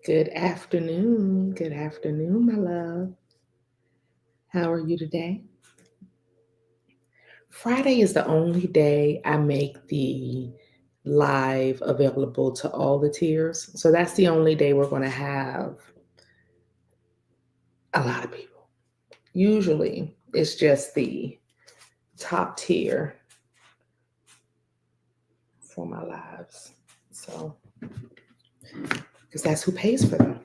Good afternoon. Good afternoon, my love. How are you today? Friday is the only day I make the live available to all the tiers. So that's the only day we're going to have a lot of people. Usually it's just the top tier for my lives. So, because that's who pays for them,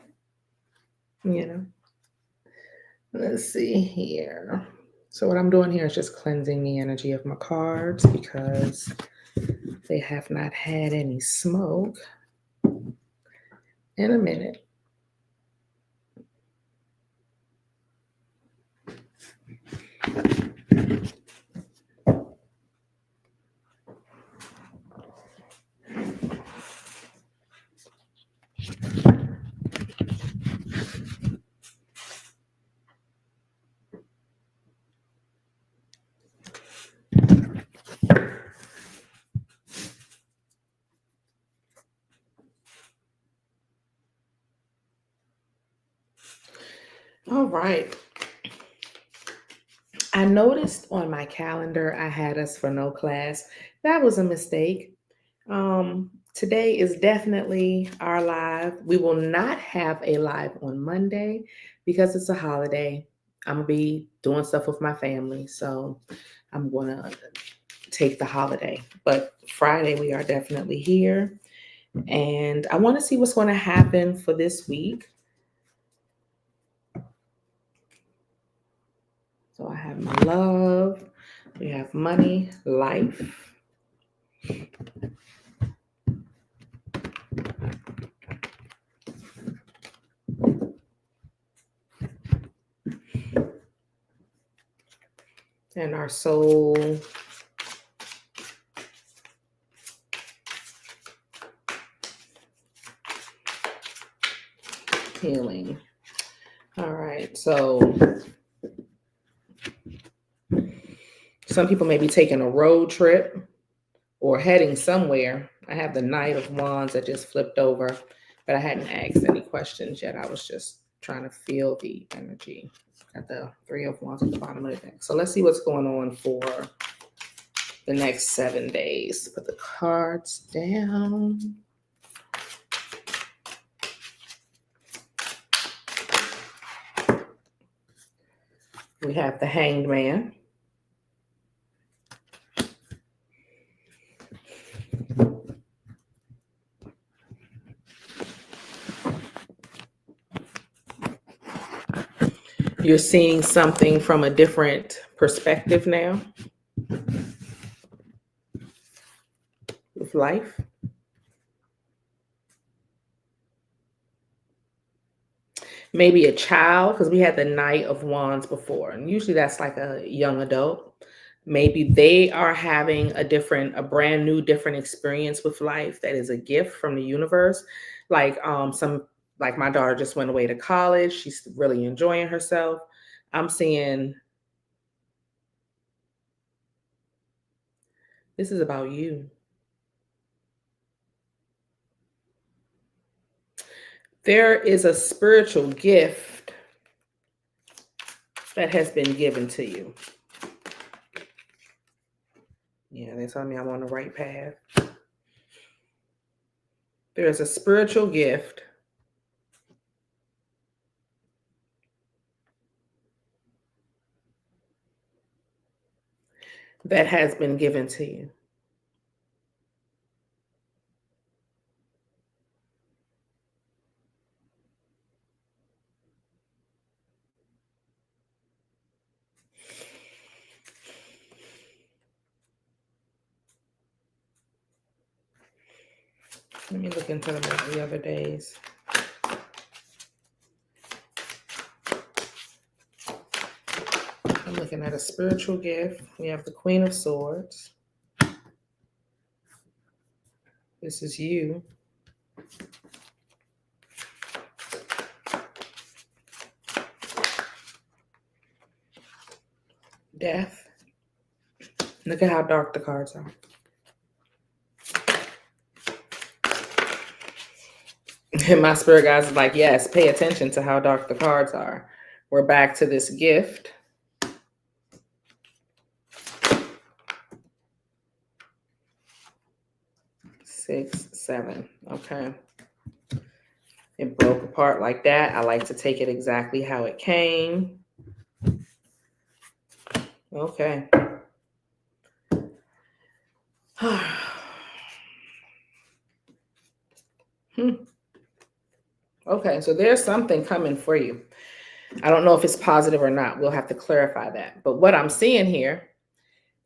you know. Let's see here. So what I'm doing here is just cleansing the energy of my cards because they have not had any smoke in a minute. All right. I noticed on my calendar I had us for no class. That was a mistake. Today is definitely our live. We will not have a live on Monday because it's a holiday. I'm going to be doing stuff with my family. So I'm going to take the holiday. But Friday, we are definitely here. And I want to see what's going to happen for this week. So I have my love, we have money, life. And our soul. Healing. All right, so some people may be taking a road trip or heading somewhere. I have the Knight of Wands that just flipped over, but I hadn't asked any questions yet. I was just trying to feel the energy. Got the Three of Wands at the bottom of the deck. So let's see what's going on for the next 7 days. Put the cards down. We have the Hanged Man. You're seeing something from a different perspective now with life. Maybe a child, because we had the Knight of Wands before, and usually that's like a young adult. Maybe they are having a brand new, different experience with life that is a gift from the universe. Like like my daughter just went away to college. She's really enjoying herself. I'm seeing this is about you. There is a spiritual gift that has been given to you. Yeah, they tell me I'm on the right path. There's a spiritual gift that has been given to you. Let me look into them the other days. I'm looking at a spiritual gift. We have the Queen of Swords. This is you. Death. Look at how dark the cards are. And my spirit guides is like, yes, pay attention to how dark the cards are. We're back to this gift. 6, 7. Okay. It broke apart like that. I like to take it exactly how it came. Okay. Okay, so there's something coming for you. I don't know if it's positive or not. We'll have to clarify that. But what I'm seeing here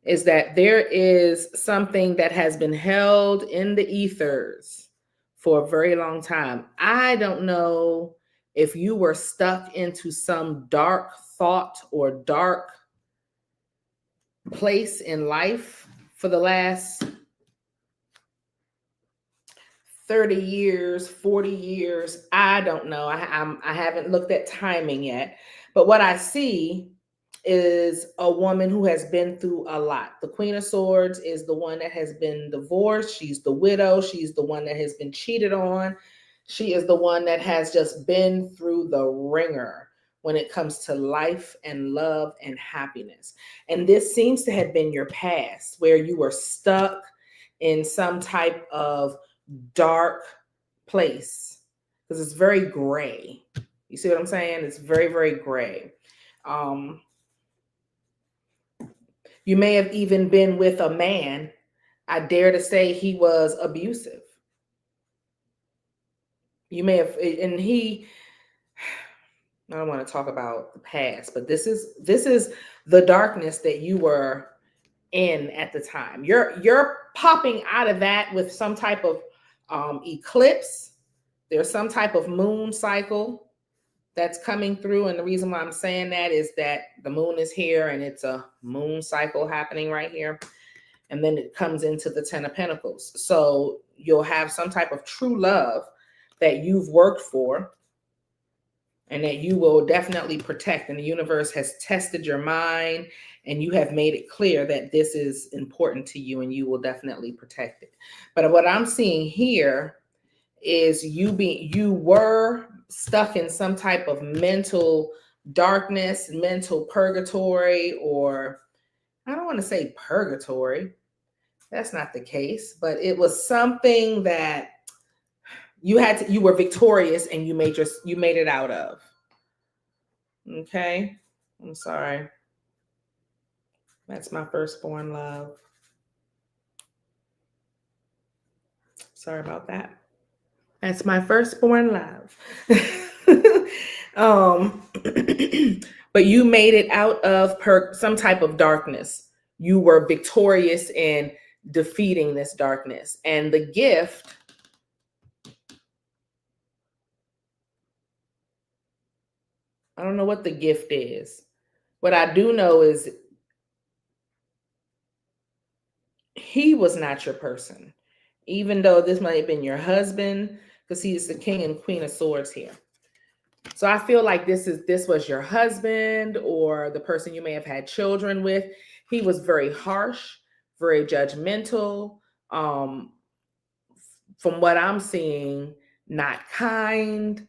is that there is something that has been held in the ethers for a very long time. I don't know if you were stuck into some dark thought or dark place in life for the last 30 years, 40 years. I don't know. I haven't looked at timing yet. But what I see is a woman who has been through a lot. The Queen of Swords is the one that has been divorced. She's the widow. She's the one that has been cheated on. She is the one that has just been through the ringer when it comes to life and love and happiness. And this seems to have been your past where you were stuck in some type of dark place because it's very gray. You see what I'm saying? It's very, very gray. You may have even been with a man. I dare to say he was abusive. You may have, and I don't want to talk about the past, but this is the darkness that you were in at the time. You're popping out of that with some type of eclipse. There's some type of moon cycle that's coming through. And the reason why I'm saying that is that the moon is here and it's a moon cycle happening right here. And then it comes into the 10 of Pentacles. So you'll have some type of true love that you've worked for and that you will definitely protect. And the universe has tested your mind and you have made it clear that this is important to you and you will definitely protect it. But what I'm seeing here is you were stuck in some type of mental darkness, mental purgatory, or I don't want to say purgatory. That's not the case, but it was something that you were victorious and you made it out of. Okay. I'm sorry. That's my firstborn love. Sorry about that. That's my firstborn love. But you made it out of some type of darkness. You were victorious in defeating this darkness. And the gift, I don't know what the gift is. What I do know is he was not your person, even though this might have been your husband, because he is the king and queen of swords here. So I feel like this was your husband or the person you may have had children with. He was very harsh, very judgmental. Um, from what I'm seeing, not kind.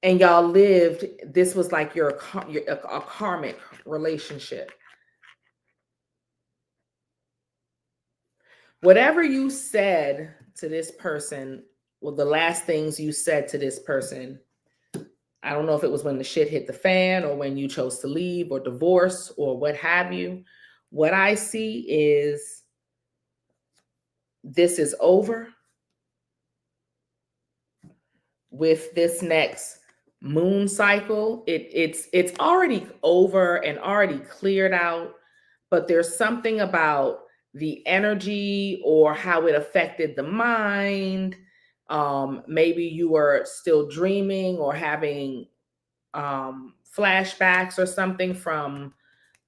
And y'all lived, this was like a karmic relationship. Whatever you said to this person, well, the last things you said to this person, I don't know if it was when the shit hit the fan or when you chose to leave or divorce or what have you. What I see is this is over with this next moon cycle. It's already over and already cleared out, but there's something about the energy or how it affected the mind. Maybe you were still dreaming or having flashbacks or something from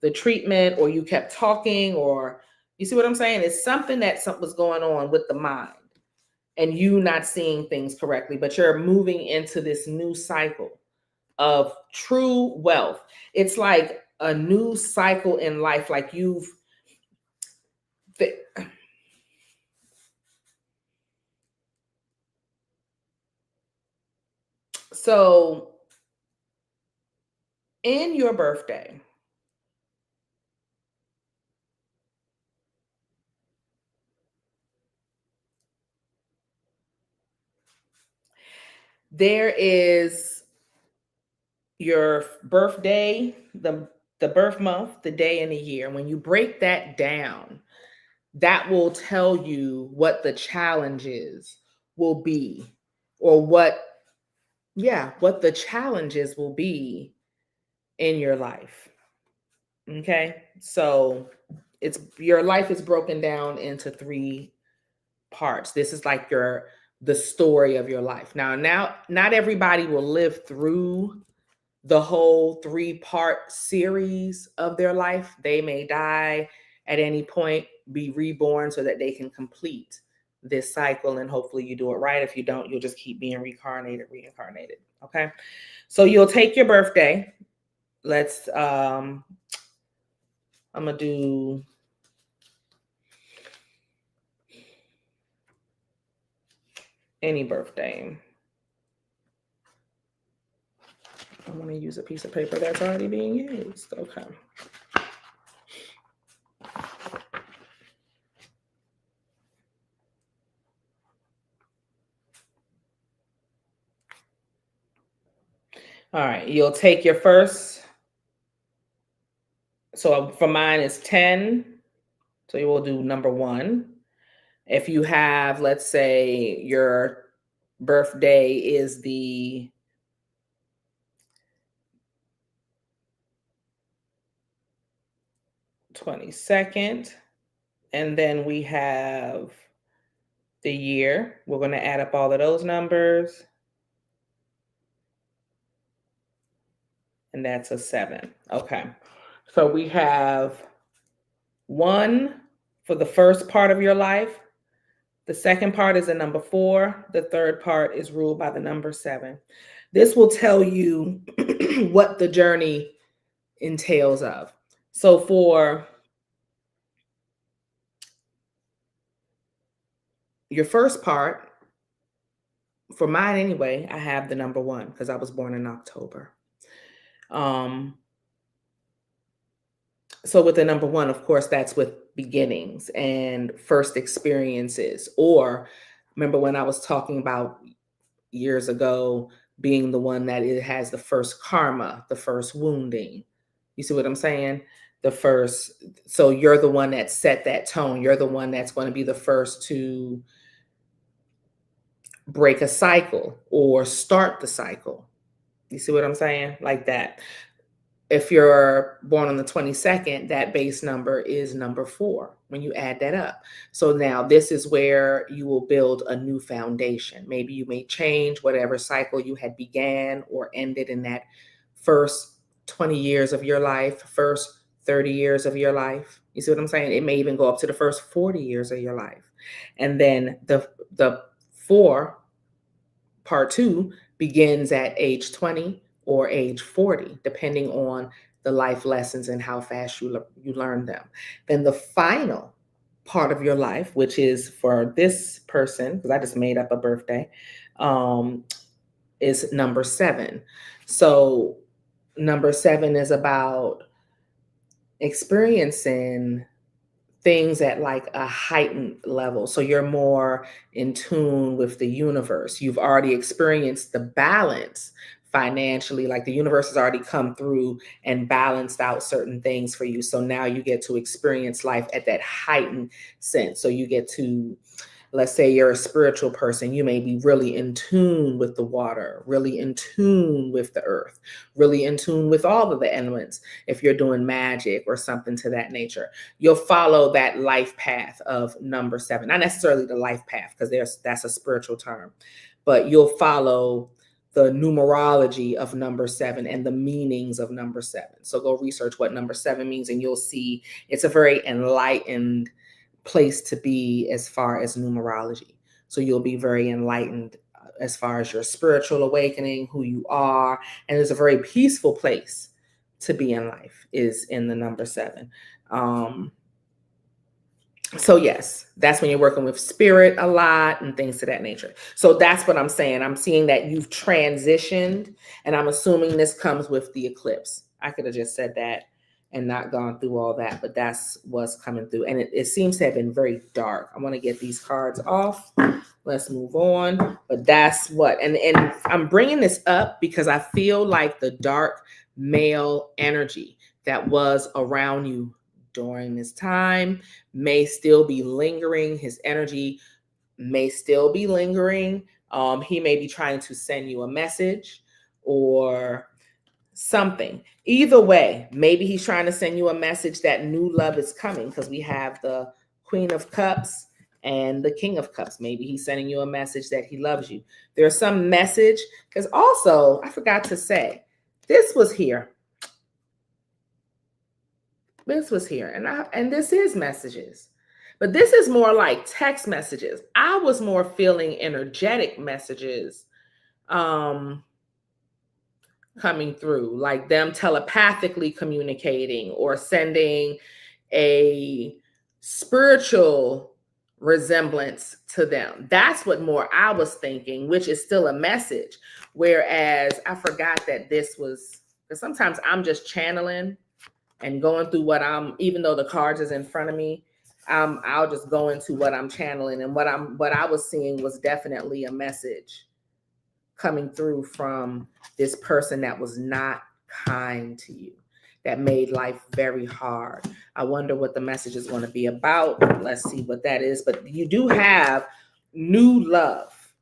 the treatment, or you kept talking, or you see what I'm saying? It's something that something was going on with the mind and you not seeing things correctly, but you're moving into this new cycle of true wealth. It's like a new cycle in life, like so in your birthday, there is your birthday, the birth month, the day and the year. When you break that down, that will tell you what the challenges will be, or what the challenges will be in your life. Okay? So it's your life is broken down into three parts. This is like the story of your life. Now not everybody will live through the whole three-part series of their life. They may die at any point, be reborn so that they can complete this cycle, and hopefully you do it right. If you don't, you'll just keep being reincarnated. Okay? So you'll take your birthday. Let's I'm gonna do any birthday. I'm going to use a piece of paper that's already being used. Okay. All right. You'll take your first. So for mine is 10. So you will do number 1. If you have, let's say your birthday is the 22nd, and then we have the year. We're going to add up all of those numbers. And that's a 7. Okay. So we have 1 for the first part of your life. The second part is a number 4. The third part is ruled by the number 7. This will tell you what the journey entails of. So for your first part, for mine anyway, I have the number 1 because I was born in October. So with the number 1, of course, that's with beginnings and first experiences. Or remember when I was talking about years ago being the one that it has the first karma, the first wounding. You see what I'm saying? So you're the one that set that tone. You're the one that's going to be the first to break a cycle or start the cycle. You see what I'm saying? Like that. If you're born on the 22nd, that base number is number 4 when you add that up. So now this is where you will build a new foundation. Maybe you may change whatever cycle you had began or ended in that first 20 years of your life, first 30 years of your life. You see what I'm saying? It may even go up to the first 40 years of your life. And then the four, part two, begins at age 20 or age 40, depending on the life lessons and how fast you learn them. Then the final part of your life, which is for this person, because I just made up a birthday, is number 7. So number 7 is about experiencing things at like a heightened level. So you're more in tune with the universe. You've already experienced the balance financially, like the universe has already come through and balanced out certain things for you. So now you get to experience life at that heightened sense. So you get to, let's say you're a spiritual person, you may be really in tune with the water, really in tune with the earth, really in tune with all of the elements. If you're doing magic or something to that nature, you'll follow that life path of number 7. Not necessarily the life path, because that's a spiritual term, but you'll follow the numerology of number 7 and the meanings of number 7. So go research what number 7 means, and you'll see it's a very enlightened place to be as far as numerology. So you'll be very enlightened as far as your spiritual awakening, who you are, and it's a very peaceful place to be in life is in the number 7. So yes, that's when you're working with spirit a lot and things to that nature. So that's what I'm saying. I'm seeing that you've transitioned, and I'm assuming this comes with the eclipse. I could have just said that and not gone through all that, but that's what's coming through. And it seems to have been very dark. I want to get these cards off. Let's move on. But that's what, and I'm bringing this up because I feel like the dark male energy that was around you during this time may still be lingering. His energy may still be lingering. He may be trying to send you a message or something. Either way, maybe he's trying to send you a message that new love is coming, because we have the Queen of Cups and the King of Cups. Maybe he's sending you a message that he loves you. There's some message, because also, I forgot to say, this was here. This was here, and this is messages. But this is more like text messages. I was more feeling energetic messages coming through, like them telepathically communicating or sending a spiritual resemblance to them. That's what more I was thinking, which is still a message. Whereas I forgot that this was, because sometimes I'm just channeling and going through what even though the cards is in front of me, I'll just go into what I'm channeling, and what I was seeing was definitely a message coming through from this person that was not kind to you, that made life very hard. I wonder what the message is going to be about. Let's see what that is. But you do have new love.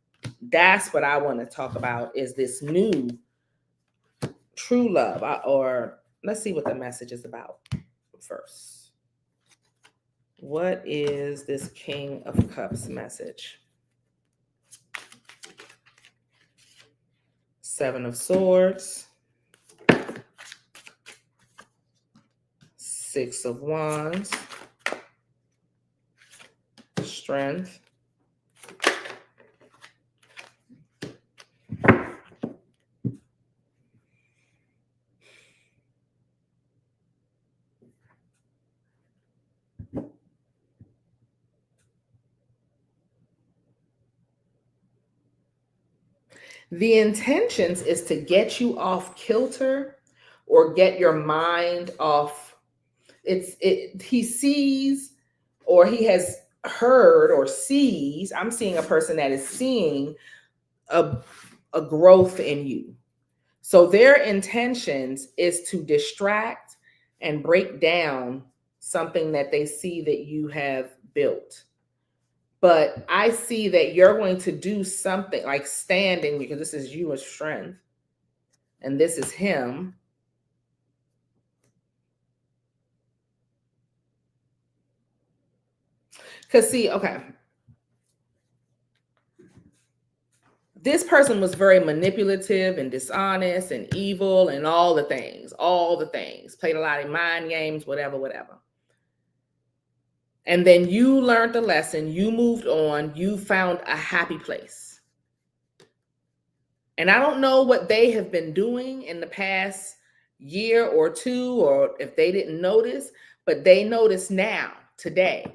That's what I want to talk about, is this new true love. Or let's see what the message is about first. What is this King of Cups message? 7 of Swords, 6 of Wands, Strength, the intentions is to get you off kilter or get your mind off. He sees, or he has heard or sees. I'm seeing a person that is seeing a growth in you. So their intentions is to distract and break down something that they see that you have built. But I see that you're going to do something like standing, because this is you as strength, and this is him. Because see, okay. this person was very manipulative and dishonest and evil and all the things, played a lot of mind games, whatever. And then you learned the lesson, you moved on, you found a happy place. And I don't know what they have been doing in the past year or two, or if they didn't notice, but they notice now, today,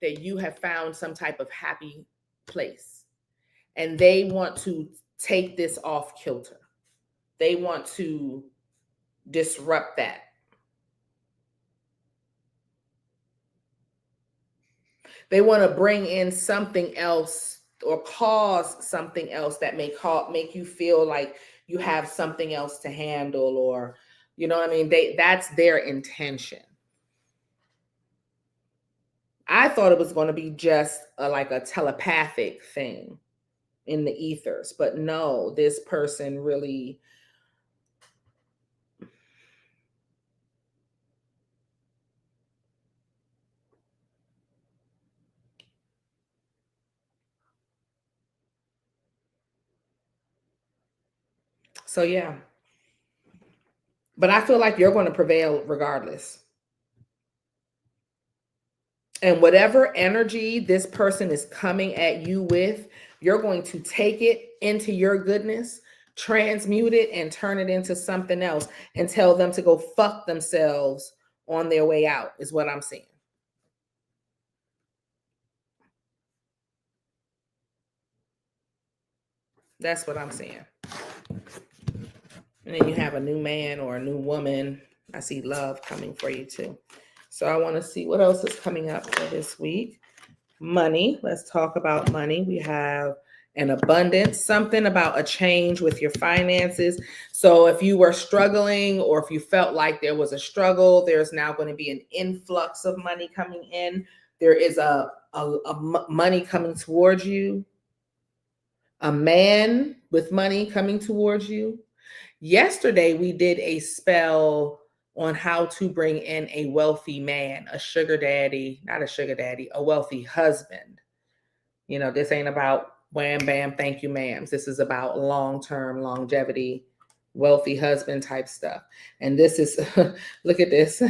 that you have found some type of happy place. And they want to take this off kilter. They want to disrupt that. They want to bring in something else or cause something else that may make you feel like you have something else to handle, or you know what I mean? That's their intention. I thought it was going to be just like a telepathic thing in the ethers, but no, this person really. So yeah. But I feel like you're going to prevail regardless. And whatever energy this person is coming at you with, you're going to take it into your goodness, transmute it, and turn it into something else and tell them to go fuck themselves on their way out, is what I'm saying. That's what I'm saying. And then you have a new man or a new woman. I see love coming for you too. So I want to see what else is coming up for this week. Money. Let's talk about money. We have an abundance, something about a change with your finances. So if you were struggling, or if you felt like there was a struggle, there's now going to be an influx of money coming in. There is a money coming towards you. A man with money coming towards you. Yesterday, we did a spell on how to bring in a wealthy man, a sugar daddy, not a sugar daddy, a wealthy husband. You know, this ain't about wham, bam, thank you, ma'ams. This is about long-term longevity, wealthy husband type stuff. And this is, look at this.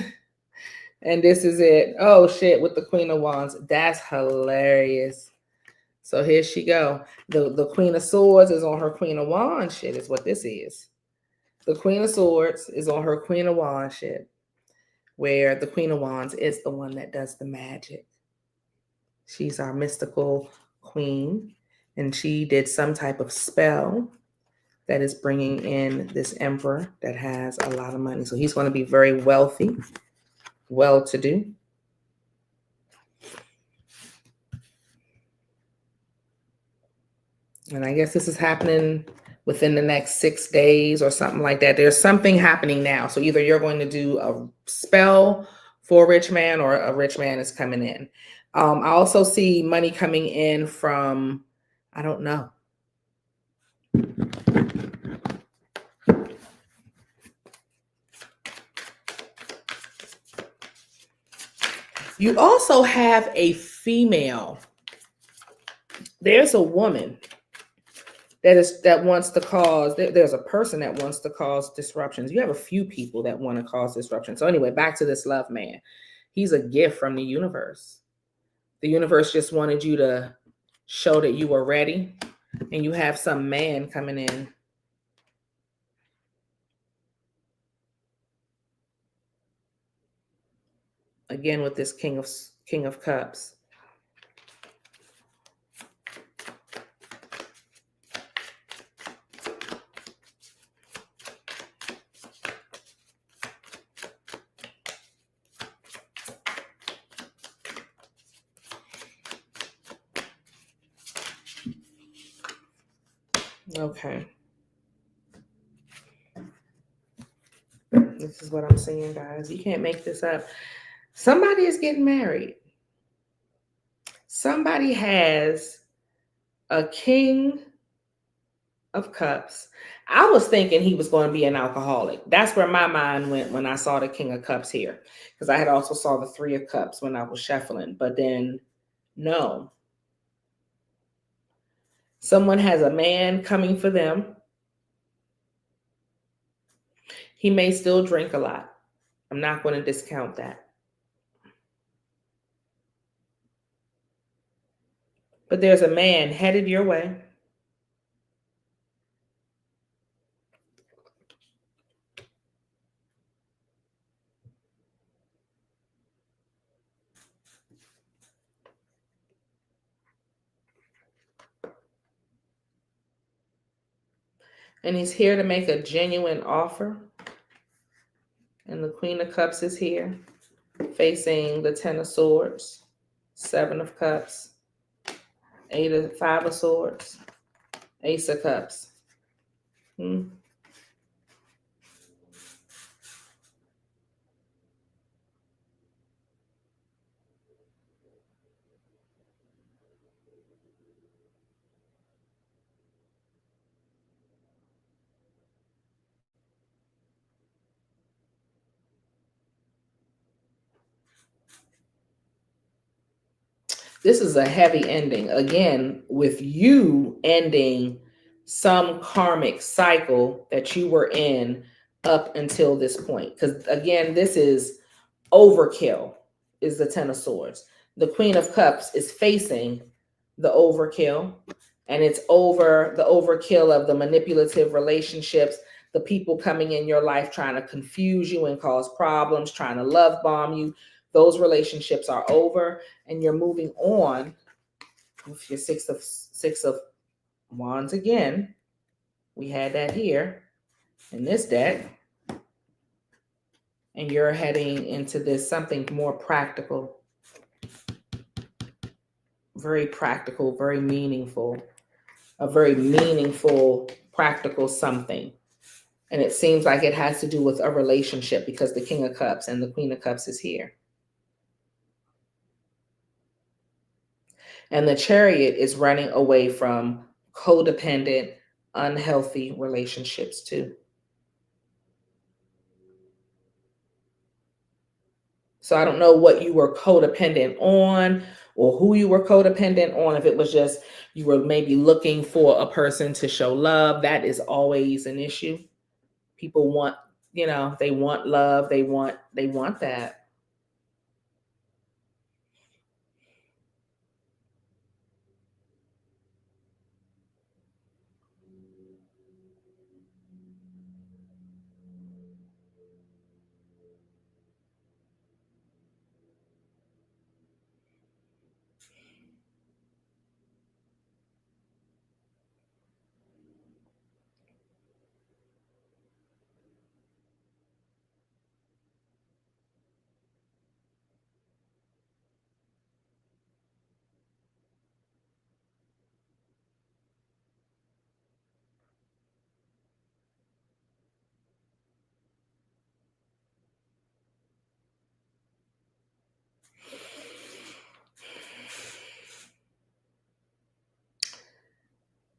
And this is it. Oh, shit, with the Queen of Wands. That's hilarious. So here she go. The Queen of Swords is on her Queen of Wands shit is what this is. The Queen of Swords is on her Queen of Wands shit, where the Queen of Wands is the one that does the magic. She's our mystical queen, and she did some type of spell that is bringing in this emperor that has a lot of money. So he's going to be very wealthy, well-to-do. And I guess this is happening within the next 6 days or something like that. There's something happening now. So either you're going to do a spell for a rich man, or a rich man is coming in. I also see money coming in from, I don't know. You also have a female. There's a woman that wants to cause, there's a person that wants to cause disruptions. You have a few people that want to cause disruption. So anyway, back to this love man. He's a gift from the universe. The universe just wanted you to show that you were ready, and you have some man coming in. Again, with this King of Cups. Okay. This is what I'm saying, guys. You can't make this up. Somebody is getting married. Somebody has a King of Cups. I was thinking he was going to be an alcoholic. That's where my mind went when I saw the King of Cups here, because I had also saw the Three of Cups when I was shuffling. But then, no. Someone has a man coming for them. He may still drink a lot. I'm not going to discount that. But there's a man headed your way. And he's here to make a genuine offer. And the Queen of Cups is here, facing the Ten of Swords, Seven of Cups, Five of Swords, Ace of Cups. This is a heavy ending. Again, with you ending some karmic cycle that you were in up until this point. Because again, this is overkill, is the Ten of Swords. The Queen of Cups is facing the overkill, and it's over the overkill of the manipulative relationships, the people coming in your life trying to confuse you and cause problems, trying to love bomb you. Those relationships are over, and you're moving on with your six of wands again. We had that here in this deck. And you're heading into this something more practical, very practical, very meaningful, a very meaningful, practical something. And it seems like it has to do with a relationship because the King of Cups and the Queen of Cups is here. And the Chariot is running away from codependent, unhealthy relationships too. So I don't know what you were codependent on or who you were codependent on. If it was just you were maybe looking for a person to show love, that is always an issue. People want, they want love. They want that.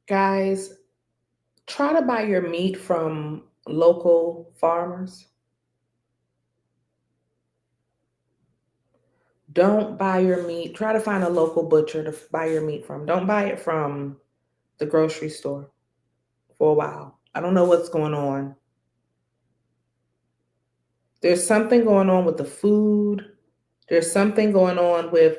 Guys, try to buy your meat from local farmers. Don't buy your meat. Try to find a local butcher to buy your meat from. Don't buy it from the grocery store for a while. I don't know what's going on. There's something going on with the food. There's something going on with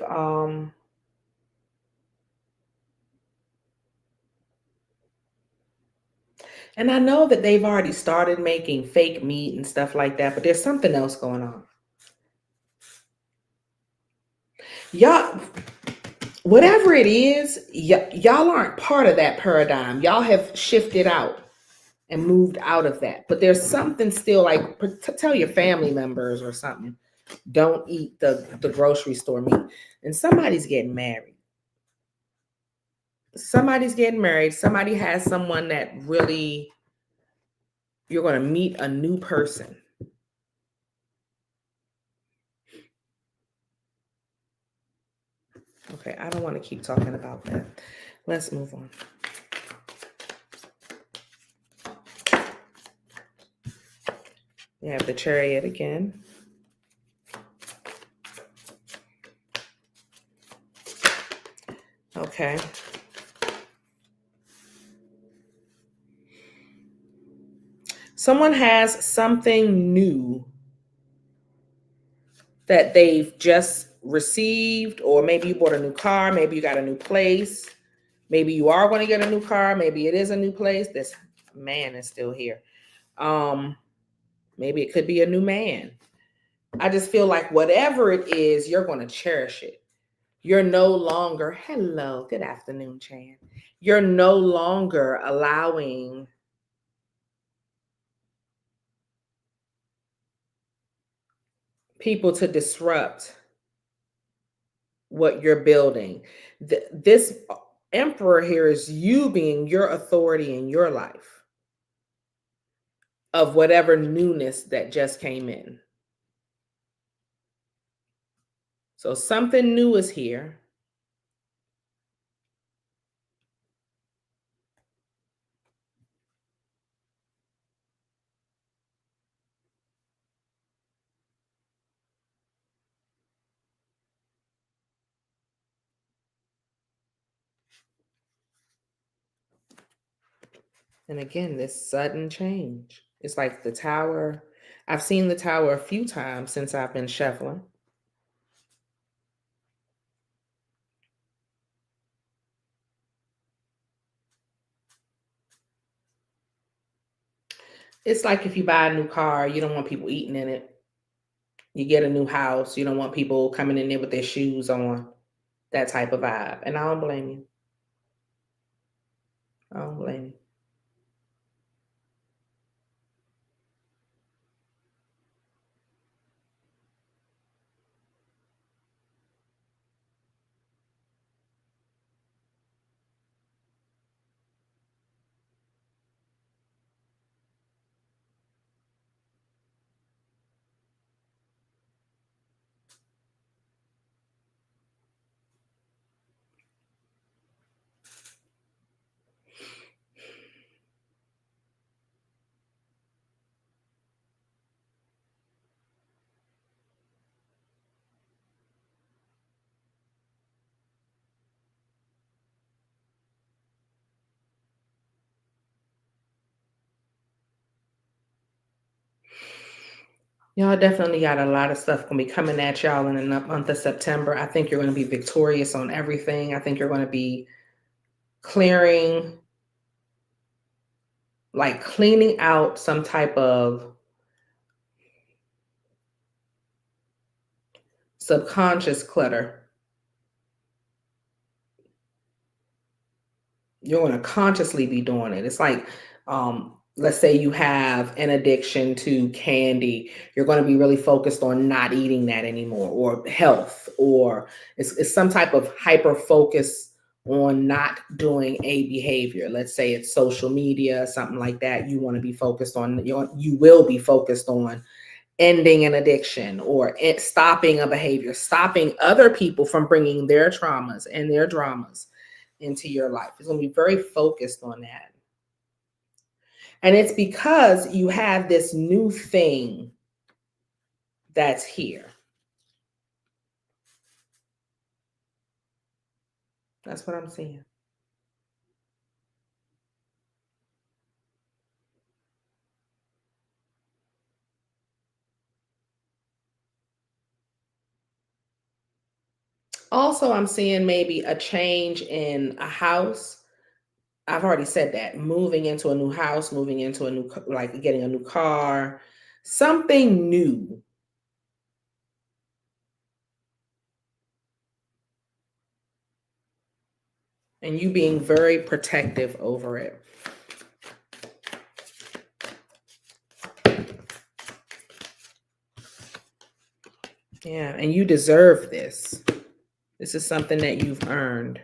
and I know that they've already started making fake meat and stuff like that, but there's something else going on. Y'all, whatever it is, y'all aren't part of that paradigm. Y'all have shifted out and moved out of that. But there's something still, like, tell your family members or something, don't eat the grocery store meat. And somebody's getting married. Somebody's getting married. Somebody has someone that really, you're going to meet a new person. Okay, I don't want to keep talking about that. Let's move on. We have the Chariot again. Okay. Someone has something new that they've just received, or maybe you bought a new car, maybe you got a new place, maybe you are going to get a new car, maybe it is a new place. This man is still here. Maybe it could be a new man. I just feel like whatever it is, you're going to cherish it. You're no longer, hello, good afternoon, Chan. You're no longer allowing people to disrupt what you're building. This emperor here is you being your authority in your life of whatever newness that just came in. So something new is here. And again, this sudden change. It's like the tower. I've seen the tower a few times since I've been shuffling. It's like if you buy a new car, you don't want people eating in it. You get a new house, you don't want people coming in there with their shoes on. That type of vibe. And I don't blame you. I don't blame you. Y'all definitely got a lot of stuff going to be coming at y'all in the month of September. I think you're going to be victorious on everything. I think you're going to be clearing, like cleaning out some type of subconscious clutter. You're going to consciously be doing it. It's like, let's say you have an addiction to candy. You're going to be really focused on not eating that anymore, or health, or it's some type of hyper focus on not doing a behavior. Let's say it's social media, something like that. You want to be focused on, you will be focused on ending an addiction, or stopping a behavior, stopping other people from bringing their traumas and their dramas into your life. It's going to be very focused on that. And it's because you have this new thing that's here. That's what I'm seeing. Also, I'm seeing maybe a change in a house. I've already said that. Moving into a new house, moving into a new, like getting a new car, something new. And you being very protective over it. Yeah, and you deserve this. This is something that you've earned.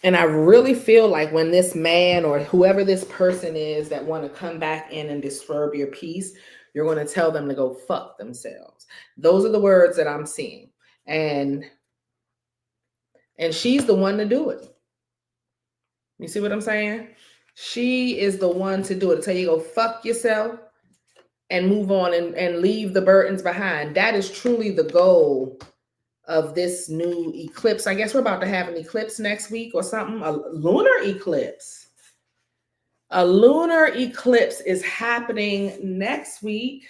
And I really feel like when this man or whoever this person is that want to come back in and disturb your peace, you're going to tell them to go fuck themselves. Those are the words that I'm seeing. And she's the one to do it. You see what I'm saying? She is the one to do it. To tell you go fuck yourself and move on and leave the burdens behind. That is truly the goal of this new eclipse. I guess we're about to have an eclipse next week or something, a lunar eclipse. A lunar eclipse is happening next week.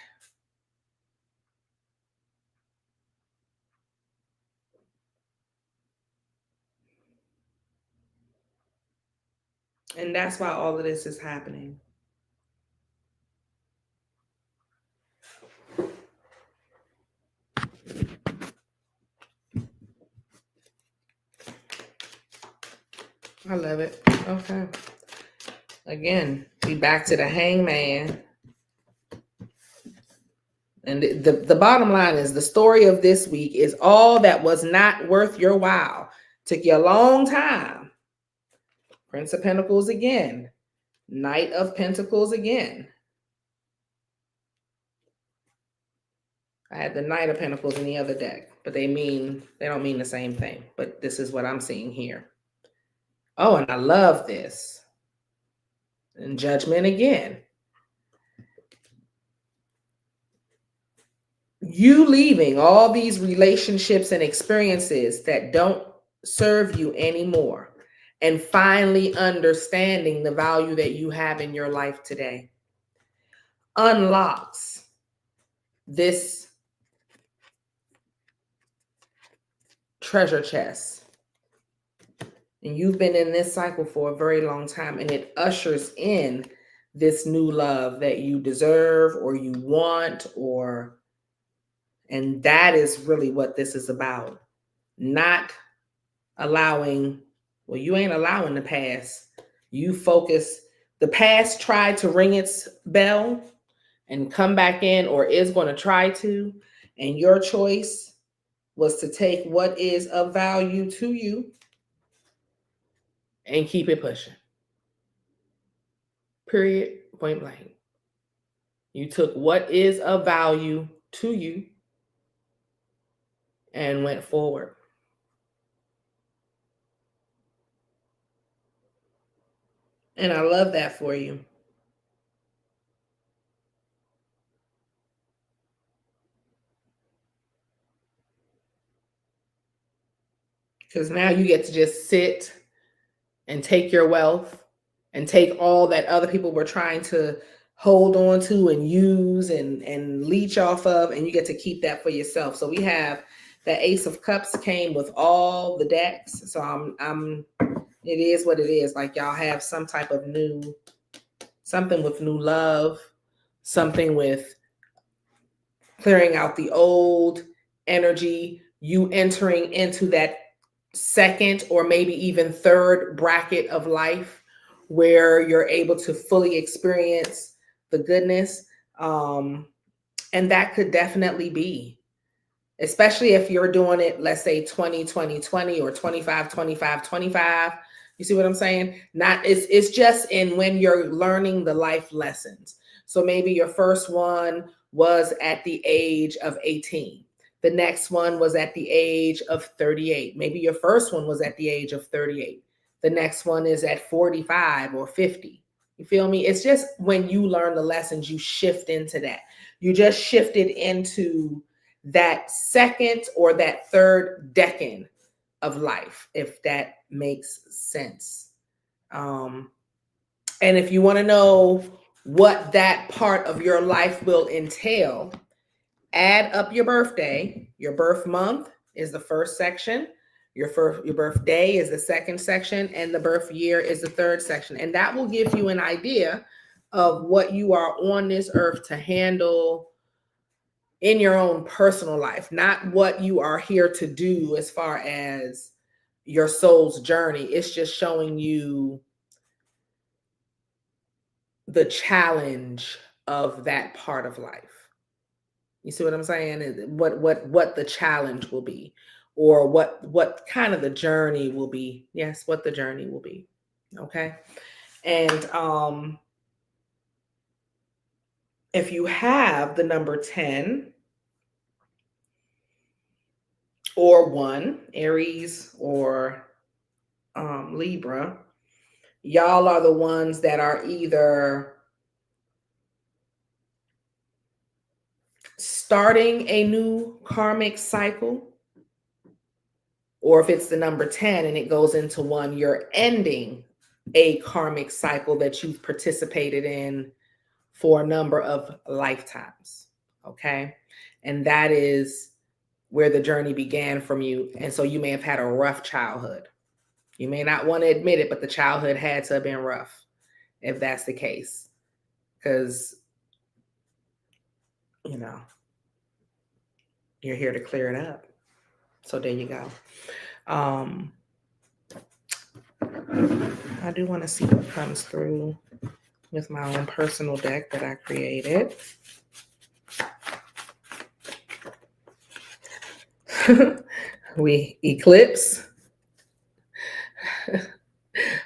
And that's why all of this is happening. I love it. Okay. Again, we back to the hangman. And the bottom line is the story of this week is all that was not worth your while. Took you a long time. Prince of Pentacles again. Knight of Pentacles again. I had the Knight of Pentacles in the other deck, but they don't mean the same thing. But this is what I'm seeing here. Oh, and I love this. And Judgment again. You leaving all these relationships and experiences that don't serve you anymore, and finally understanding the value that you have in your life today unlocks this treasure chest. And you've been in this cycle for a very long time, and it ushers in this new love that you deserve or you want, and that is really what this is about. Not allowing, well, you ain't allowing the past. You focus, the past tried to ring its bell and come back in, or is going to try to, and your choice was to take what is of value to you and keep it pushing. Period, point blank. You took what is of value to you and went forward. And I love that for you. Because now you get to just sit and take your wealth and take all that other people were trying to hold on to and use and leech off of, and you get to keep that for yourself. So we have the Ace of Cups came with all the decks. So I'm it is what it is. Like y'all have some type of something with new love, something with clearing out the old energy, you entering into that second or maybe even third bracket of life where you're able to fully experience the goodness. And that could definitely be, especially if you're doing it, let's say 20, 20, 20 or 25, 25, 25. You see what I'm saying? It's just in when you're learning the life lessons. So maybe your first one was at the age of 18. The next one was at the age of 38. Maybe your first one was at the age of 38. The next one is at 45 or 50. You feel me? It's just when you learn the lessons, you shift into that. You just shifted into that second or that third decade of life, if that makes sense. And if you want to know what that part of your life will entail, add up your birthday. Your birth month is the first section. Your birthday is the second section, and the birth year is the third section. And that will give you an idea of what you are on this earth to handle in your own personal life, not what you are here to do as far as your soul's journey. It's just showing you the challenge of that part of life. You see what I'm saying? What the challenge will be, or what kind of the journey will be. Yes, what the journey will be. Okay. And if you have the number 10 or 1, Aries or Libra, y'all are the ones that are either starting a new karmic cycle Or if it's the number 10 and it goes into 1, you're ending a karmic cycle that you've participated in for a number of lifetimes. Okay. And that is where the journey began from you. And so you may have had a rough childhood. You may not want to admit it, but the childhood had to have been rough if that's the case. Because, you know, you're here to clear it up. So there you go. I do want to see what comes through with my own personal deck that I created. We eclipse.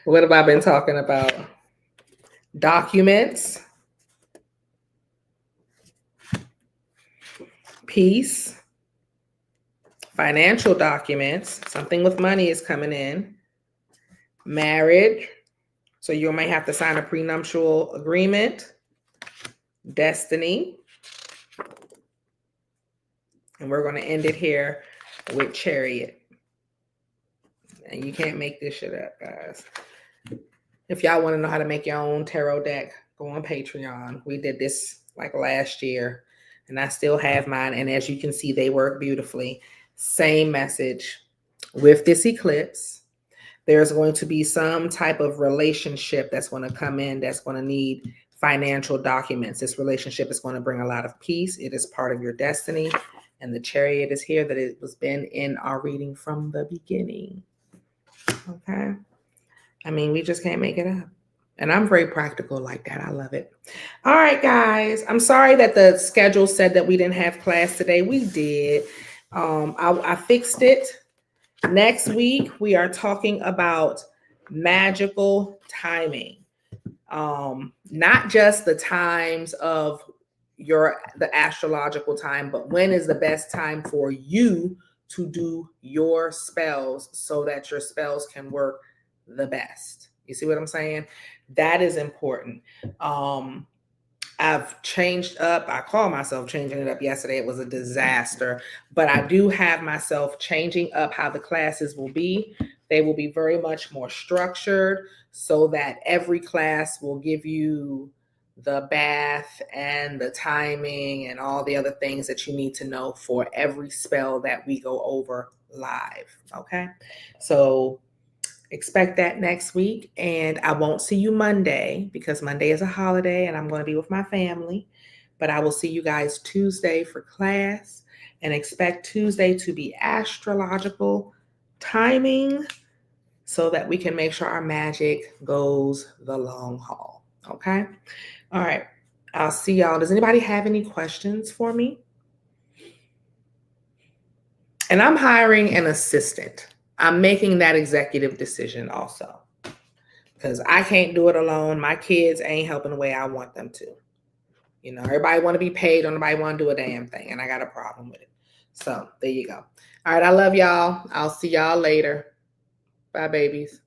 What have I been talking about? Documents. Peace. Financial documents. Something with money is coming in. Marriage. So you may have to sign a prenuptial agreement. Destiny. And we're going to end it here with Chariot. And you can't make this shit up, guys. If y'all want to know how to make your own tarot deck, go on Patreon. We did this like last year, and I still have mine. And as you can see, they work beautifully. Same message. With this eclipse, there's going to be some type of relationship that's going to come in that's going to need financial documents. This relationship is going to bring a lot of peace. It is part of your destiny. And the Chariot is here, that it was been in our reading from the beginning. Okay. I mean, we just can't make it up. And I'm very practical like that. I love it. All right, guys. I'm sorry that the schedule said that we didn't have class today. We did. I fixed it. Next week, we are talking about magical timing. Not just the times of the astrological time, but when is the best time for you to do your spells so that your spells can work the best. You see what I'm saying? That is important. I've changed up. I call myself changing it up yesterday. It was a disaster, but I do have myself changing up how the classes will be. They will be very much more structured so that every class will give you the bath and the timing and all the other things that you need to know for every spell that we go over live. Okay. So expect that next week. And I won't see you Monday because Monday is a holiday and I'm going to be with my family. But I will see you guys Tuesday for class, and expect Tuesday to be astrological timing so that we can make sure our magic goes the long haul. Okay. All right. I'll see y'all. Does anybody have any questions for me? And I'm hiring an assistant. I'm making that executive decision also because I can't do it alone. My kids ain't helping the way I want them to. You know, everybody want to be paid. Nobody want to do a damn thing. And I got a problem with it. So there you go. All right. I love y'all. I'll see y'all later. Bye, babies.